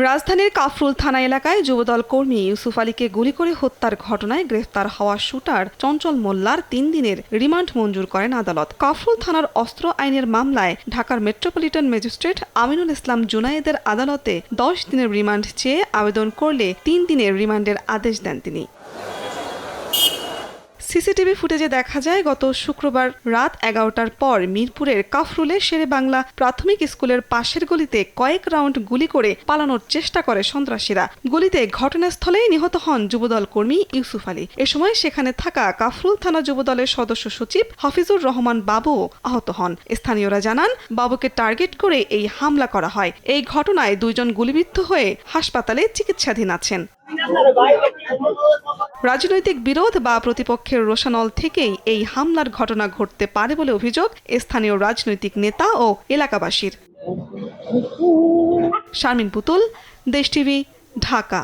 রাজধানীর কাফরুল থানা এলাকায় যুবদল কর্মী ইউসুফ আলীকে গুলি করে হত্যার ঘটনায় গ্রেফতার হওয়া শুটার চঞ্চল মোল্লার 3 দিনের রিমান্ড মঞ্জুর করেন আদালত। কাফরুল থানার অস্ত্র আইনের মামলায় ঢাকার মেট্রোপলিটন ম্যাজিস্ট্রেট আমিনুল ইসলাম জুনায়েদের আদালতে 10 দিনের রিমান্ড চেয়ে আবেদন করলে 3 দিনের রিমান্ডের আদেশ দেন তিনি। সিসিটিভি ফুটেজে দেখা যায় গত শুক্রবার রাত 11টার পর মিরপুরের কাফরুলে শেরেবাংলা প্রাথমিক স্কুলের পাশের গলিতে কয়েক রাউন্ড গুলি করে পালানোর চেষ্টা করে সন্ত্রাসীরা। গুলিতে ঘটনাস্থলেই নিহত হন যুবদল কর্মী ইউসুফ আলী। এ সময় সেখানে থাকা কাফরুল থানা যুবদলের সদস্য সচিব হাফিজুর রহমান বাবু আহত হন। স্থানীয়রা জানান, বাবুকে টার্গেট করে এই হামলা করা হয়। এই ঘটনায় 2 জন গুলিবিদ্ধ হয়ে হাসপাতালে চিকিৎসাধীন আছেন। রাজনৈতিক বিরোধ বা প্রতিপক্ষের রোষানল থেকেই এই হামলার ঘটনা ঘটতে পারে বলে অভিযোগ স্থানীয় রাজনৈতিক নেতা ও এলাকাবাসীর। শারমিন পুতুল, দেশ টিভি, ঢাকা।